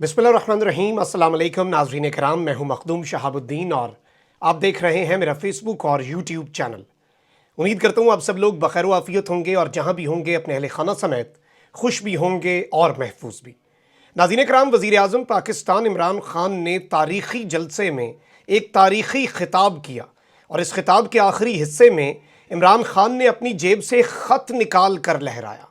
बिस्मिल्लाहिर्रहमानिर्रहीम। अस्सलाम वालेकुम नाज़रीन कराम, मैं हूं मखदूम शहाबुद्दीन और आप देख रहे हैं मेरा फेसबुक और यूट्यूब चैनल। उम्मीद करता हूं आप सब लोग बखैर व आफियत होंगे और जहां भी होंगे अपने अहले खाना समेत खुश भी होंगे और महफूज भी। नाज़रीन कराम, वज़ीर आज़म पाकिस्तान इमरान खान ने तारीख़ी जलसे में एक तारीख़ी खिताब किया और इस खिताब के आखिरी हिस्से में इमरान खान ने अपनी जेब से ख़त निकाल कर लहराया।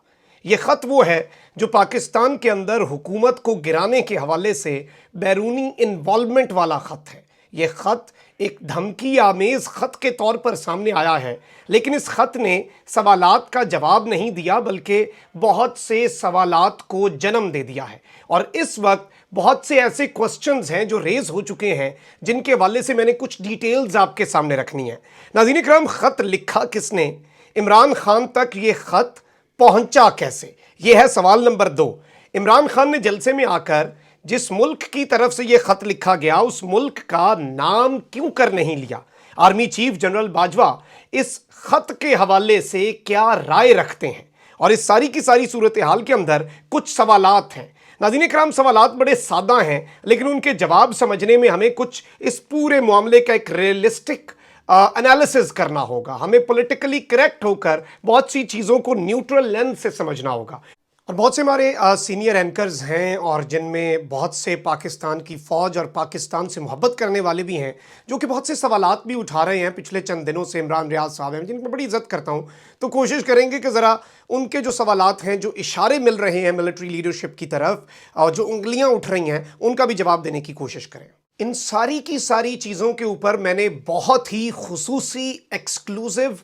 ये ख़त वो है जो पाकिस्तान के अंदर हुकूमत को गिराने के हवाले से बैरूनी इन्वॉल्वमेंट वाला ख़त है। ये ख़त एक धमकी आमेज़ ख़त के तौर पर सामने आया है, लेकिन इस ख़त ने सवालात का जवाब नहीं दिया बल्कि बहुत से सवालात को जन्म दे दिया है। और इस वक्त बहुत से ऐसे क्वेश्चंस हैं जो रेज़ हो चुके हैं, जिनके हवाले से मैंने कुछ डिटेल्स आपके सामने रखनी है। नाज़रीन इकराम, ख़त लिखा किसने, इमरान खान तक ये ख़त पहुंचा कैसे, यह है सवाल नंबर 2। इमरान खान ने जलसे में आकर जिस मुल्क की तरफ से यह खत लिखा गया उस मुल्क का नाम क्यों कर नहीं लिया। आर्मी चीफ जनरल बाजवा इस खत के हवाले से क्या राय रखते हैं, और इस सारी की सारी सूरत हाल के अंदर कुछ सवालात हैं। नाज़रीन इकराम, सवालात बड़े सादा हैं, लेकिन उनके जवाब समझने में हमें कुछ इस पूरे मामले का एक रियलिस्टिक एनालिसिस करना होगा। हमें पॉलिटिकली करेक्ट होकर बहुत सी चीज़ों को न्यूट्रल लेंस से समझना होगा। और बहुत से हमारे सीनियर एंकर्स हैं और जिनमें बहुत से पाकिस्तान की फ़ौज और पाकिस्तान से मोहब्बत करने वाले भी हैं, जो कि बहुत से सवालात भी उठा रहे हैं पिछले चंद दिनों से। इमरान रियाज साहब हैं, जिनकी बड़ी इज़्ज़त करता हूँ, तो कोशिश करेंगे कि ज़रा उनके जो सवालात हैं, जो इशारे मिल रहे हैं मिलिट्री लीडरशिप की तरफ और जो उंगलियाँ उठ रही हैं, उनका भी जवाब देने की कोशिश करें। इन सारी की सारी चीज़ों के ऊपर मैंने बहुत ही खुसूसी, एक्सक्लूसिव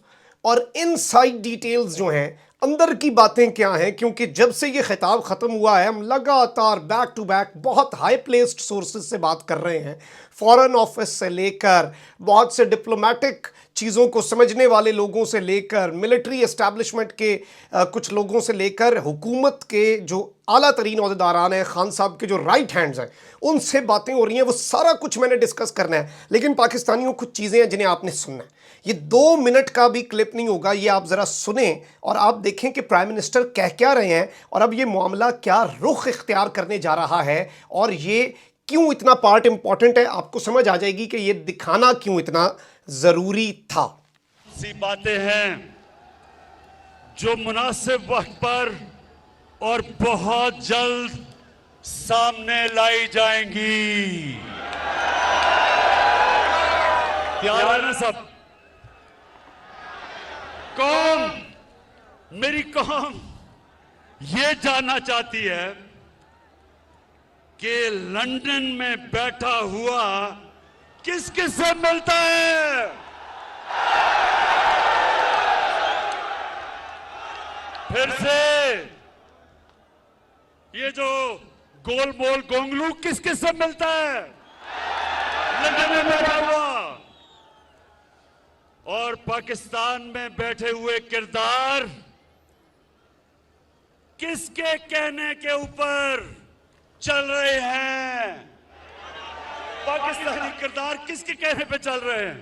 और इनसाइड डिटेल्स जो हैं, अंदर की बातें क्या हैं, क्योंकि जब से ये खिताब ख़त्म हुआ है हम लगातार बैक टू बैक बहुत हाई प्लेस्ड सोर्सेज से बात कर रहे हैं। फॉरेन ऑफिस से लेकर बहुत से डिप्लोमेटिक चीज़ों को समझने वाले लोगों से लेकर मिलिट्री एस्टैब्लिशमेंट के कुछ लोगों से लेकर हुकूमत के जो आला तरीन ओहदेदारान हैं, खान साहब के जो राइट हैंड्स हैं, उनसे बातें हो रही हैं। वो सारा कुछ मैंने डिस्कस करना है, लेकिन पाकिस्तानियों कुछ चीज़ें हैं जिन्हें आपने सुनना है। ये 2 मिनट का भी क्लिप नहीं होगा, ये आप ज़रा सुने और आप देखें कि प्राइम मिनिस्टर कह क्या रहे हैं और अब ये मामला क्या रुख इख्तियार करने जा रहा है और ये क्यों इतना पार्ट इंपॉर्टेंट है। आपको समझ आ जाएगी कि ये दिखाना क्यों इतना ज़रूरी था। सी बातें हैं जो मुनासिब वक्त पर और बहुत जल्द सामने लाई जाएंगी। तैयार है ना सब? कौम, मेरी कौम ये जानना चाहती है कि लंदन में बैठा हुआ किस किस से मिलता है। फिर से ये जो गोल मोल गोंगलू किस किस से मिलता है लंदन में बैठा हुआ, और पाकिस्तान में बैठे हुए किरदार किसके कहने के ऊपर चल रहे हैं। पाकिस्तानी किरदार किसके कहने पे चल रहे हैं?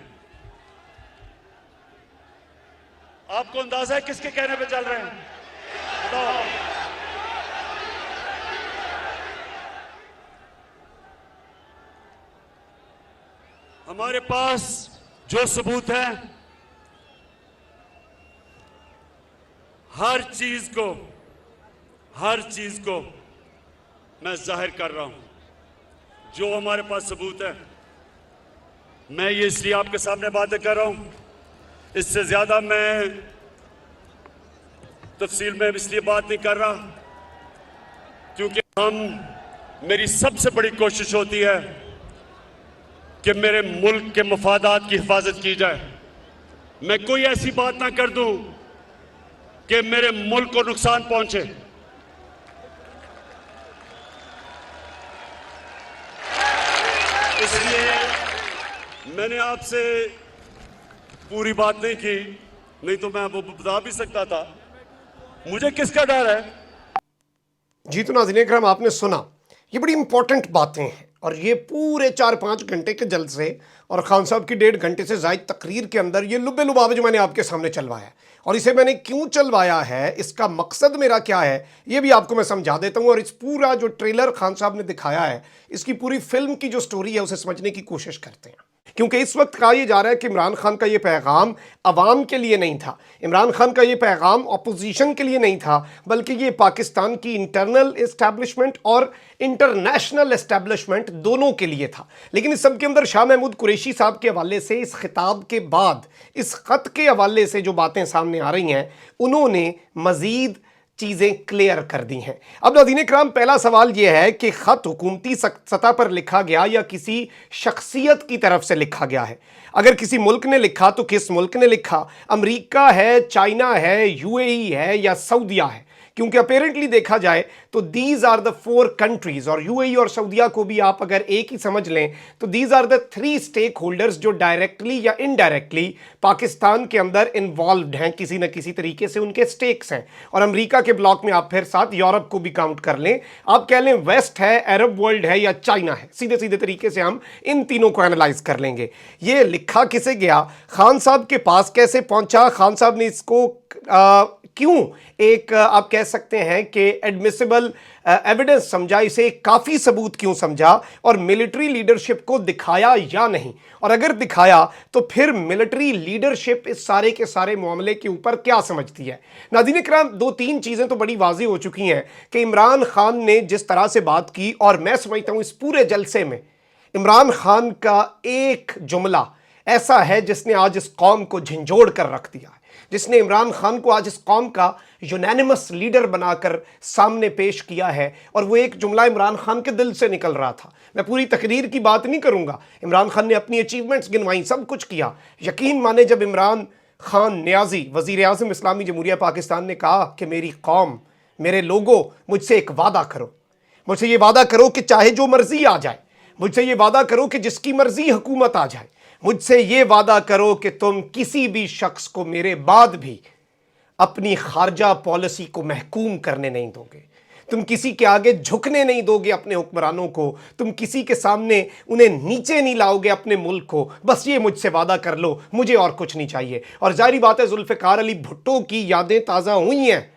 आपको अंदाजा है किसके कहने पे चल रहे हैं? बताओ। हमारे पास जो सबूत है, हर चीज को मैं जाहिर कर रहा हूं। जो हमारे पास सबूत है, मैं ये इसलिए आपके सामने बातें कर रहा हूं, इससे ज्यादा मैं तफसील में इसलिए बात नहीं कर रहा क्योंकि मेरी सबसे बड़ी कोशिश होती है कि मेरे मुल्क के मफादात की हिफाजत की जाए। मैं कोई ऐसी बात ना कर दूं कि मेरे मुल्क को नुकसान पहुंचे। इसलिए मैंने आपसे पूरी बात नहीं की, नहीं तो मैं वो बता भी सकता था। मुझे किसका डर है? जी, तो नाज़रीन इकराम, आपने सुना, ये बड़ी इंपॉर्टेंट बातें हैं और ये पूरे 4-5 घंटे के जलसे और खान साहब की 1.5 घंटे से ज़ायद तकरीर के अंदर ये लुब्बे लुबाव जो मैंने आपके सामने चलवाया है, और इसे मैंने क्यों चलवाया है, इसका मकसद मेरा क्या है, ये भी आपको मैं समझा देता हूँ। और इस पूरा जो ट्रेलर खान साहब ने दिखाया है, इसकी पूरी फिल्म की जो स्टोरी है उसे समझने की कोशिश करते हैं। क्योंकि इस वक्त कहा यह जा रहा है कि इमरान खान का ये पैगाम अवाम के लिए नहीं था, इमरान खान का ये पैगाम अपोजिशन के लिए नहीं था, बल्कि ये पाकिस्तान की इंटरनल एस्टैब्लिशमेंट और इंटरनेशनल एस्टैब्लिशमेंट दोनों के लिए था। लेकिन इस सब के अंदर शाह महमूद कुरैशी साहब के हवाले से, इस खिताब के बाद, इस ख़त के हवाले से जो बातें सामने आ रही हैं, उन्होंने मज़ीद चीज़ें क्लियर कर दी हैं। अब नाज़रीन इकराम, पहला सवाल यह है कि ख़त हुकूमती सतह पर लिखा गया या किसी शख्सियत की तरफ से लिखा गया है। अगर किसी मुल्क ने लिखा तो किस मुल्क ने लिखा? अमेरिका है, चाइना है, यूएई है या सऊदिया है? क्योंकि अपेरेंटली देखा जाए तो दीज आर द 4 कंट्रीज, और यूएई और सऊदिया को भी आप अगर एक ही समझ लें तो these are the 3 stakeholders जो डायरेक्टली या इनडायरेक्टली पाकिस्तान के अंदर इन्वॉल्व्ड हैं, किसी न किसी तरीके से उनके स्टेक्स हैं। और अमेरिका के ब्लॉक में आप फिर साथ यूरोप को भी काउंट कर लें, आप कह लें वेस्ट है, अरब वर्ल्ड है या चाइना है, सीधे सीधे तरीके से हम इन तीनों को एनालाइज कर लेंगे। ये लिखा किसे गया, खान साहब के पास कैसे पहुंचा, खान साहब ने इसको क्यों एक आप कह सकते हैं कि एडमिसिबल एविडेंस समझा, इसे काफ़ी सबूत क्यों समझा, और मिलिट्री लीडरशिप को दिखाया या नहीं, और अगर दिखाया तो फिर मिलिट्री लीडरशिप इस सारे के सारे मामले के ऊपर क्या समझती है। नाज़रीन इकराम, 2-3 चीज़ें तो बड़ी वाज़ेह हो चुकी हैं कि इमरान खान ने जिस तरह से बात की, और मैं समझता हूँ इस पूरे जलसे में इमरान खान का एक जुमला ऐसा है जिसने आज इस कौम को झंझोड़ कर रख दिया है, जिसने इमरान खान को आज इस कौम का यूनानिमस लीडर बनाकर सामने पेश किया है। और वो एक जुमला इमरान खान के दिल से निकल रहा था। मैं पूरी तकरीर की बात नहीं करूंगा, इमरान खान ने अपनी अचीवमेंट्स गिनवाई, सब कुछ किया। यकीन माने जब इमरान खान न्याजी वज़ीर आज़म इस्लामी जमहूरिया पाकिस्तान ने कहा कि मेरी कौम, मेरे लोगों, मुझसे एक वादा करो, मुझसे ये वादा करो कि चाहे जो मर्जी आ जाए, मुझसे ये वादा करो कि जिसकी मर्जी हुकूमत आ जाए, मुझसे ये वादा करो कि तुम किसी भी शख्स को मेरे बाद भी अपनी खारजा पॉलिसी को महकूम करने नहीं दोगे, तुम किसी के आगे झुकने नहीं दोगे अपने हुक्मरानों को, तुम किसी के सामने उन्हें नीचे नहीं लाओगे अपने मुल्क को, बस ये मुझसे वादा कर लो, मुझे और कुछ नहीं चाहिए। और जाहिर बात है जुल्फ़िकार अली भुट्टो की यादें ताज़ा हुई हैं,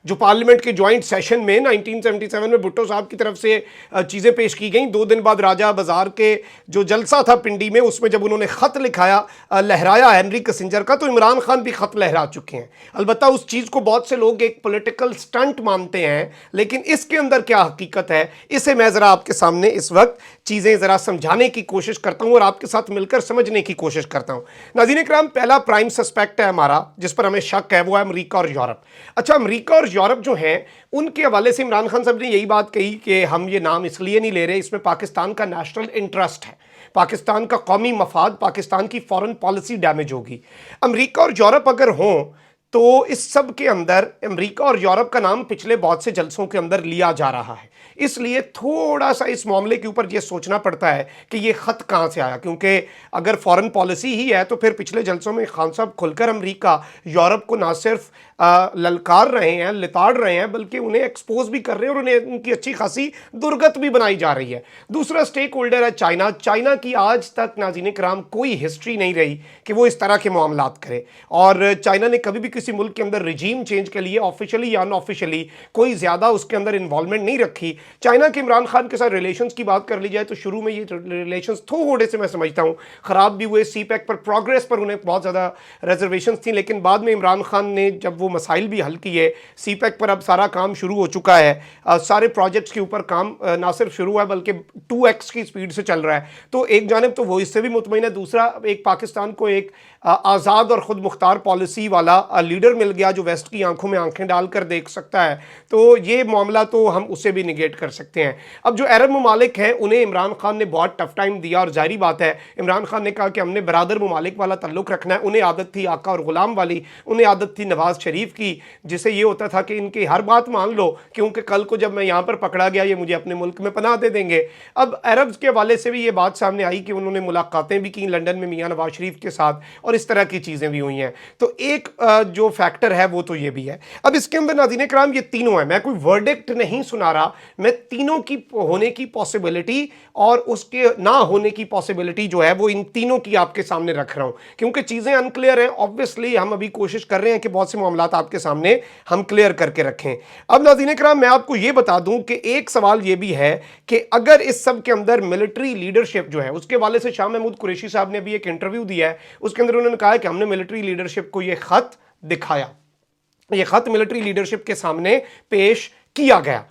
जो पार्लियामेंट के जॉइंट सेशन में 1977 में भुट्टो साहब की तरफ से चीज़ें पेश की गई। 2 दिन बाद राजा बाजार के जो जलसा था पिंडी में, उसमें जब उन्होंने ख़त लिखाया, लहराया हेनरी किसिंजर का, तो इमरान खान भी ख़त लहरा चुके हैं। अलबत्ता उस चीज़ को बहुत से लोग एक पॉलिटिकल स्टंट मानते हैं, लेकिन इसके अंदर क्या हकीकत है, इसे मैं ज़रा आपके सामने इस वक्त चीज़ें ज़रा समझाने की कोशिश करता हूँ और आपके साथ मिलकर समझने की कोशिश करता हूँ। नाज़रीन इकराम, पहला प्राइम सस्पेक्ट है हमारा जिस पर हमें शक है, वो है अमेरिका और यूरोप। अच्छा, अमेरिका और यूरोप जो हैं, उनके हवाले से इमरान खान साहब ने यही बात कही कि हम ये नाम इसलिए नहीं ले रहे, इसमें पाकिस्तान का नेशनल इंटरेस्ट है, पाकिस्तान का कौमी मफाद, पाकिस्तान की फॉरेन पॉलिसी डैमेज होगी। अमेरिका और यूरोप अगर हों तो इस सब के अंदर अमेरिका और यूरोप का नाम पिछले बहुत से जलसों के अंदर लिया जा रहा है, इसलिए थोड़ा सा इस मामले के ऊपर यह सोचना पड़ता है कि ये ख़त कहाँ से आया। क्योंकि अगर फॉरेन पॉलिसी ही है तो फिर पिछले जलसों में खान साहब खुलकर अमेरिका यूरोप को ना सिर्फ ललकार रहे हैं, लिताड़ रहे हैं, बल्कि उन्हें एक्सपोज भी कर रहे हैं और उन्हें उनकी अच्छी खासी दुर्गत भी बनाई जा रही है। दूसरा स्टेक होल्डर है चाइना। चाइना की आज तक नाज़रीन कराम कोई हिस्ट्री नहीं रही कि वो इस तरह के मामलात करे, और चाइना ने कभी भी किसी मुल्क के अंदर रिजीम चेंज के लिए ऑफिशियली या अनऑफिशियली कोई ज़्यादा उसके अंदर इन्वॉल्वमेंट नहीं रखी। चाइना के इमरान खान के साथ रिलेशंस की बात कर ली जाए तो शुरू में ये रिलेशंस थोड़े से मैं समझता हूँ ख़राब भी हुए, CPEC पर प्रोग्रेस पर उन्हें बहुत ज़्यादा रिजर्वेशंस थी, लेकिन बाद में इमरान खान ने जब वो मसाइल भी हल किए, CPEC पर अब सारा काम शुरू हो चुका है, सारे प्रोजेक्ट्स के ऊपर काम ना सिर्फ शुरू हुआ है बल्कि 2x की स्पीड से चल रहा है। तो एक जानिब तो वो इससे भी मुतमईन है, दूसरा एक पाकिस्तान को एक आज़ाद और ख़ुद मुख्तार पॉलिसी वाला लीडर मिल गया जो वेस्ट की आंखों में आंखें डालकर देख सकता है, तो ये मामला तो हम उसे भी निगेट कर सकते हैं। अब जो अरब ममालिक हैं उन्हें इमरान खान ने बहुत टफ टाइम दिया, और जाहिर बात है इमरान खान ने कहा कि हमने बरादर ममालिक वाला तल्लुक़ रखना है। उन्हें आदत थी आका और ग़ुलाम वाली, उन्हें आदत थी नवाज़ शरीफ शरीफ की, जिसे ये होता था कि इनकी हर बात मान लो क्योंकि कल को जब मैं यहाँ पर पकड़ा गया ये मुझे अपने मुल्क में पनाह दे देंगे। अब अरब्स के हवाले से भी ये बात सामने आई कि उन्होंने मुलाकातें भी की लंदन में मियाँ नवाज शरीफ के साथ और इस तरह की चीज़ें भी हुई हैं। तो एक जो फैक्टर है वो तो ये भी है। अब इसके अंदर नाज़रीन कराम ये तीनों है, मैं कोई वर्डिक्ट नहीं सुना रहा, मैं तीनों की होने की पॉसिबिलिटी और उसके ना होने की पॉसिबिलिटी जो है वो इन तीनों की आपके सामने रख रहा हूं, क्योंकि चीज़ें अनक्लियर हैं। ऑब्वियसली हम अभी कोशिश कर रहे हैं कि बहुत से मामलात आपके सामने हम क्लियर करके रखें। अब नाज़रीन कराम मैं आपको ये बता दूं कि एक सवाल ये भी है कि अगर इस सब के अंदर मिलिट्री लीडरशिप जो है, उसके वाले से शाह महमूद कुरैशी साहब ने भी एक इंटरव्यू दिया है, उसके अंदर उन्होंने कहा कि हमने मिलिट्री लीडरशिप को ये खत दिखाया, ये खत मिलिट्री लीडरशिप के सामने पेश किया गया।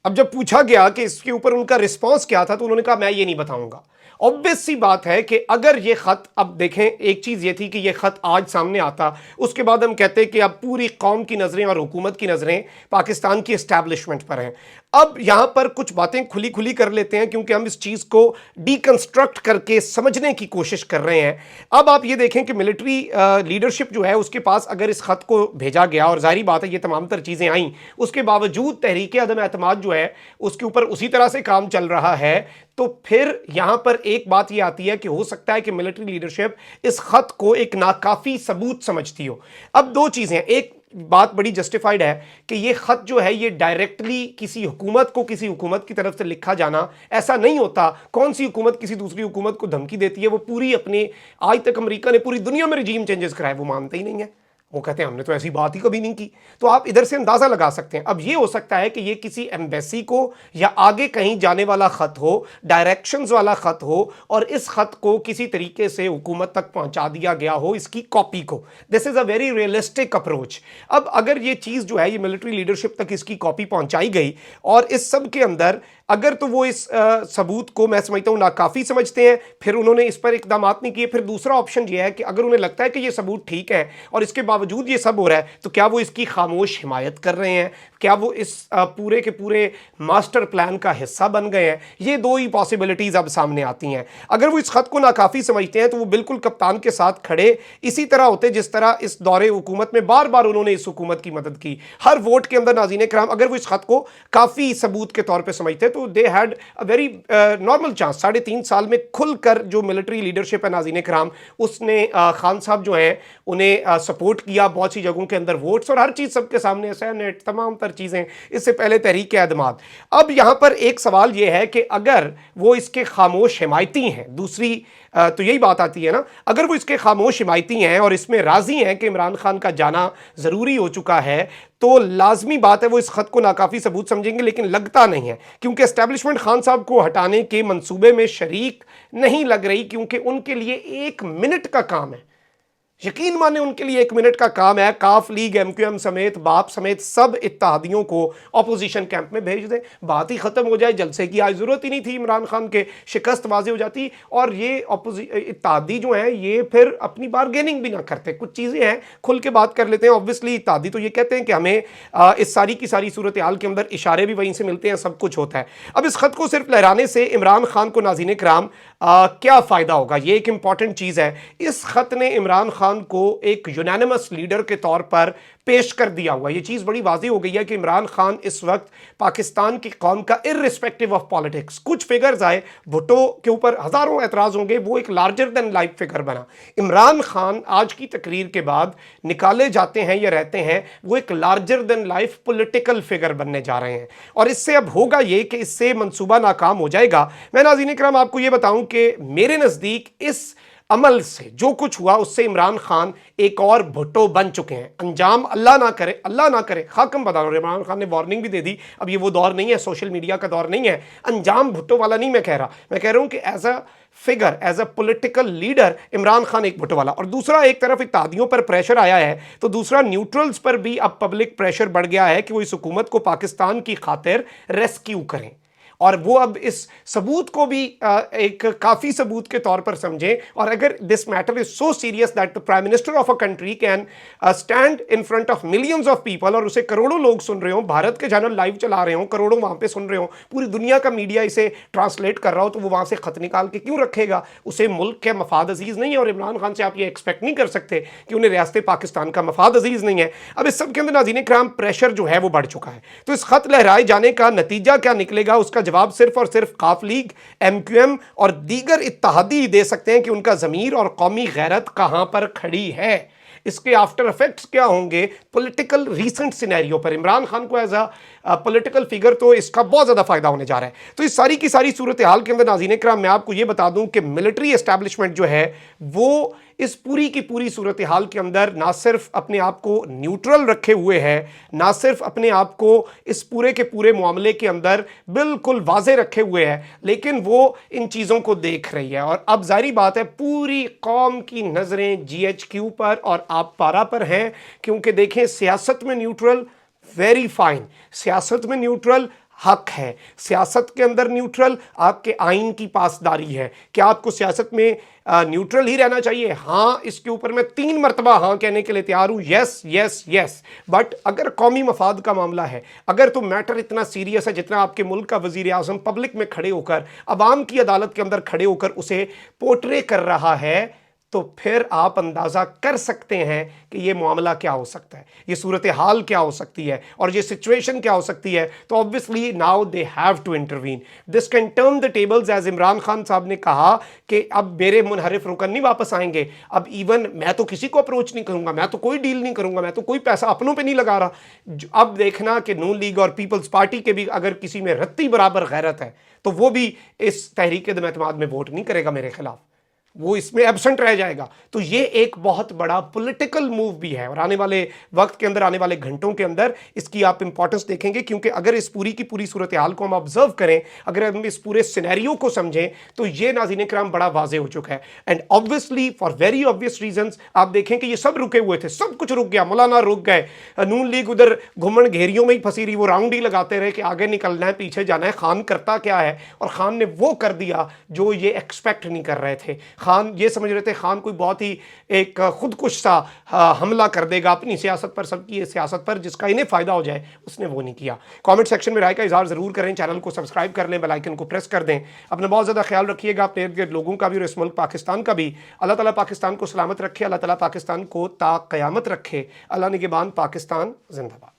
अब जब पूछा गया कि इसके ऊपर उनका रिस्पांस क्या था तो उन्होंने कहा मैं ये नहीं बताऊंगा। ऑब्वियस सी बात है कि अगर ये खत, अब देखें एक चीज़ ये थी कि ये खत आज सामने आता, उसके बाद हम कहते कि अब पूरी कौम की नज़रें और हुकूमत की नज़रें पाकिस्तान की एस्टैब्लिशमेंट पर हैं। अब यहाँ पर कुछ बातें खुली खुली कर लेते हैं क्योंकि हम इस चीज़ को डीकंस्ट्रक्ट करके समझने की कोशिश कर रहे हैं। अब आप ये देखें कि मिलिट्री लीडरशिप जो है उसके पास अगर इस खत को भेजा गया और जाहिर बात है ये तमाम तर चीज़ें आईं, उसके बावजूद तहरीक अदम एतमाद जो है उसके ऊपर उसी तरह से काम चल रहा है, तो फिर यहां पर एक बात यह आती है कि हो सकता है कि मिलिट्री लीडरशिप इस खत को एक नाकाफी सबूत समझती हो। अब दो चीजें, एक बात बड़ी जस्टिफाइड है कि ये खत जो है ये डायरेक्टली किसी हुकूमत को किसी हुकूमत की तरफ से लिखा जाना ऐसा नहीं होता। कौन सी हुकूमत किसी दूसरी हुकूमत को धमकी देती है? वो पूरी अपने, आज तक अमेरिका ने पूरी दुनिया में रजीम चेंजेस कराए, वो मानते ही नहीं है, वो कहते हैं हमने तो ऐसी बात ही कभी नहीं की। तो आप इधर से अंदाजा लगा सकते हैं। अब ये हो सकता है कि ये किसी एम्बेसी को या आगे कहीं जाने वाला खत हो, डायरेक्शंस वाला खत हो, और इस खत को किसी तरीके से हुकूमत तक पहुंचा दिया गया हो, इसकी कॉपी को। This is a very realistic approach. अब अगर ये चीज़ जो है ये मिलिट्री लीडरशिप तक इसकी कॉपी पहुंचाई गई और इस सब के अंदर अगर तो वो इस सबूत को मैं समझता हूँ नाकाफ़ी समझते हैं, फिर उन्होंने इस पर इकदाम नहीं किए। फिर दूसरा ऑप्शन ये है कि अगर उन्हें लगता है कि ये सबूत ठीक है और इसके बावजूद ये सब हो रहा है, तो क्या वो इसकी खामोश हिमायत कर रहे हैं? क्या वो इस पूरे के पूरे मास्टर प्लान का हिस्सा बन गए हैं? ये दो ही पॉसिबिलिटीज़ अब सामने आती हैं। अगर वो इस खत को नाकाफ़ी समझते हैं तो वो बिल्कुल कप्तान के साथ खड़े इसी तरह होते जिस तरह इस दौरे हुकूमत में बार बार उन्होंने इस हुकूमत की मदद की। हर वोट के अंदर नाज़रीन कराम अगर वो इस खत को काफ़ी सबूत के तौर पर समझते तो they had a very normal chance. 3.5 साल में खुलकर जो मिलिट्री लीडरशिप है नाज़रीन कराम, उसने खान साहब जो हैं उन्हें सपोर्ट किया, बहुत सी जगहों के अंदर वोट्स और हर चीज़ सबके सामने, सेनेट, तमाम तर चीज़ें, इससे पहले तहरीक एतमाद। अब यहाँ पर एक सवाल ये है कि अगर वो इसके खामोश हिमायती हैं, दूसरी तो यही बात आती है ना, अगर वो इसके खामोश हिमायती हैं और इसमें राज़ी हैं कि इमरान खान का जाना ज़रूरी हो चुका है, तो लाजमी बात है वो इस खत को नाकाफ़ी सबूत समझेंगे। लेकिन लगता नहीं है, क्योंकि एस्टैब्लिशमेंट खान साहब को हटाने के मंसूबे में शरीक नहीं लग रही, क्योंकि उनके लिए 1 मिनट का काम है, यकीन माने उनके लिए 1 मिनट का काम है। काफ लीग, एमक्यूएम समेत, बाप समेत सब इत्तेहादियों को अपोजिशन कैंप में भेज दें, बात ही खत्म हो जाए। जलसे की आज जरूरत ही नहीं थी, इमरान खान के शिकस्त वाज़ेह हो जाती और ये इत्तेहादी जो हैं ये फिर अपनी बारगेनिंग भी ना करते। कुछ चीज़ें हैं खुल के बात कर लेते हैं। ऑब्वियसली इत्तेहादी तो ये कहते हैं कि हमें इस सारी की सारी सूरत हाल के अंदर इशारे भी वहीं से मिलते हैं, सब कुछ होता है। अब इस खत को सिर्फ लहराने से इमरान खान को नाज़रीन कराम क्या फ़ायदा होगा, ये एक इंपॉर्टेंट चीज़ है। इस खत ने इमरान खान को एक यूनानिमस लीडर के तौर पर पेश कर दिया हुआ। ये चीज़ बड़ी वाज़ेह हो गई है कि इमरान खान इस वक्त पाकिस्तान की कौम का इर्रिस्पेक्टिव ऑफ पॉलिटिक्स, कुछ फिगर्स आए, भुट्टो के ऊपर हज़ारों एतराज़ होंगे, वो एक लार्जर देन लाइफ फिगर बना। इमरान खान आज की तकरीर के बाद निकाले जाते हैं या रहते हैं, वो एक larger than life political figure बनने जा रहे हैं। और इससे अब होगा ये कि इससे मंसूबा नाकाम हो जाएगा। मैं नाज़रीन इकराम आपको ये बताऊं कि मेरे नज़दीक इस अमल से जो कुछ हुआ उससे इमरान खान एक और भुट्टो बन चुके हैं। अंजाम अल्लाह ना करे, अल्लाह ना करे, खाकम बता रहा हूं, इमरान खान ने वार्निंग भी दे दी। अब ये वो दौर नहीं है, सोशल मीडिया का दौर नहीं है, अंजाम भुट्टो वाला नहीं मैं कह रहा। मैं कह रहा हूं कि as a figure, as a political leader Imran Khan एक भुट्टो वाला। और दूसरा, एक तरफ इत्तेहादियों पर प्रेशर आया है तो दूसरा न्यूट्रल्स पर भी अब पब्लिक प्रेशर बढ़ गया है कि वो इस हुकूमत को पाकिस्तान की खातिर रेस्क्यू करें। और वो अब इस सबूत को भी एक काफ़ी सबूत के तौर पर समझें। और अगर this matter is so serious that the prime minister of a country can stand in front of millions of people, और उसे करोड़ों लोग सुन रहे हो, भारत के चैनल लाइव चला रहे हो, करोड़ों वहां पे सुन रहे हो, पूरी दुनिया का मीडिया इसे ट्रांसलेट कर रहा हो, तो वो वहां से खत निकाल के क्यों रखेगा? उसे मुल्क के मफाद अजीज नहीं है। और इमरान खान से आप ये एक्सपेक्ट नहीं कर सकते कि उन्हें रियासत पाकिस्तान का मफाद अजीज नहीं है। अब इस सब के अंदर नाज़रीन इकराम प्रेशर जो है वो बढ़ चुका है। तो इस खत लहराए जाने का नतीजा क्या निकलेगा, उसका जवाब सिर्फ और सिर्फ काफ लीग, MQM और दीगर इत्तेहादी दे सकते हैं कि उनका ज़मीर और कौमी गैरत कहां पर खड़ी है। इसके आफ्टर इफेक्ट्स क्या होंगे पॉलिटिकल रीसेंट सिनेरियो पर। इमरान खान को एज अ पॉलिटिकल फिगर तो इसका बहुत ज़्यादा फायदा होने जा रहा है। तो इस सारी की सारी सूरत हाल के अंदर नाज़रीन इकराम मैं आपको ये बता दूं कि मिलिट्री एस्टैब्लिशमेंट जो है वो इस पूरी की पूरी सूरत हाल के अंदर ना सिर्फ अपने आप को न्यूट्रल रखे हुए है, ना सिर्फ अपने आप को इस पूरे के पूरे मामले के अंदर बिल्कुल वाजे रखे हुए है, लेकिन वो इन चीज़ों को देख रही है। और अब जारी बात है पूरी कौम की नज़रें GHQ पर और आप पारा पर हैं, क्योंकि देखें सियासत में न्यूट्रल वेरी फाइन, सियासत में न्यूट्रल हक है, सियासत के अंदर न्यूट्रल आपके आइन की पासदारी है। क्या आपको सियासत में न्यूट्रल ही रहना चाहिए? हाँ, इसके ऊपर मैं 3 मरतबा हाँ कहने के लिए तैयार हूं, यस यस यस। बट अगर कौमी मफाद का मामला है, अगर तो मैटर इतना सीरियस है जितना आपके मुल्क का वजीर आजम पब्लिक में खड़े होकर, अवाम की अदालत के अंदर खड़े होकर उसे पोर्ट्रे कर रहा है, तो फिर आप अंदाजा कर सकते हैं कि यह मामला क्या हो सकता है, यह सूरत हाल क्या हो सकती है और यह सिचुएशन क्या हो सकती है। तो obviously now they have to intervene, this can turn the tables. As Imran Khan sahab ने कहा कि अब मेरे मुनहरिफ रुकन नहीं वापस आएंगे, अब इवन मैं तो किसी को अप्रोच नहीं करूंगा, मैं तो कोई डील नहीं करूंगा, मैं तो कोई पैसा अपनों पे नहीं लगा रहा। अब देखना कि नून लीग और पीपल्स पार्टी के भी अगर किसी में रत्ती बराबर गैरत है तो वो भी इस तहरीक एतमाद में वोट नहीं करेगा मेरे खिलाफ, वो इसमें एब्सेंट रह जाएगा। तो ये एक बहुत बड़ा पॉलिटिकल मूव भी है और आने वाले वक्त के अंदर, आने वाले घंटों के अंदर इसकी आप इंपॉर्टेंस देखेंगे, क्योंकि अगर इस पूरी की पूरी सूरत हाल को हम ऑब्जर्व करें, अगर हम इस पूरे सिनेरियो को समझें, तो ये नाज़रीन इकराम बड़ा वाजे हो चुका है। And obviously for very obvious reasons आप देखें कि ये सब रुके हुए थे, सब कुछ रुक गया, मौलाना रुक गए, नून लीग उधर घुमन घेरियों में ही फंसी रही, वो राउंड ही लगाते रहे कि आगे निकलना है पीछे जाना है, खान करता क्या है, और खान ने वो कर दिया जो ये एक्सपेक्ट नहीं कर रहे थे। खान ये समझ रहे थे खान कोई बहुत ही एक खुदकुश सा हमला कर देगा अपनी सियासत पर, सबकी सियासत पर, जिसका इन्हें फायदा हो जाए, उसने वो नहीं किया। कमेंट सेक्शन में राय का इजहार जरूर करें, चैनल को सब्सक्राइब कर लें, बेल आइकन को प्रेस कर दें। अपना बहुत ज़्यादा ख्याल रखिएगा, अपने इर्द गिर्द लोगों का भी और इस मुल्क पाकिस्तान का भी। अल्लाह ताला पाकिस्तान को सलामत रखे, अल्लाह ताला पाकिस्तान को ता क़यामत रखे। अल्लाह निगहबान, पाकिस्तान जिंदाबाद।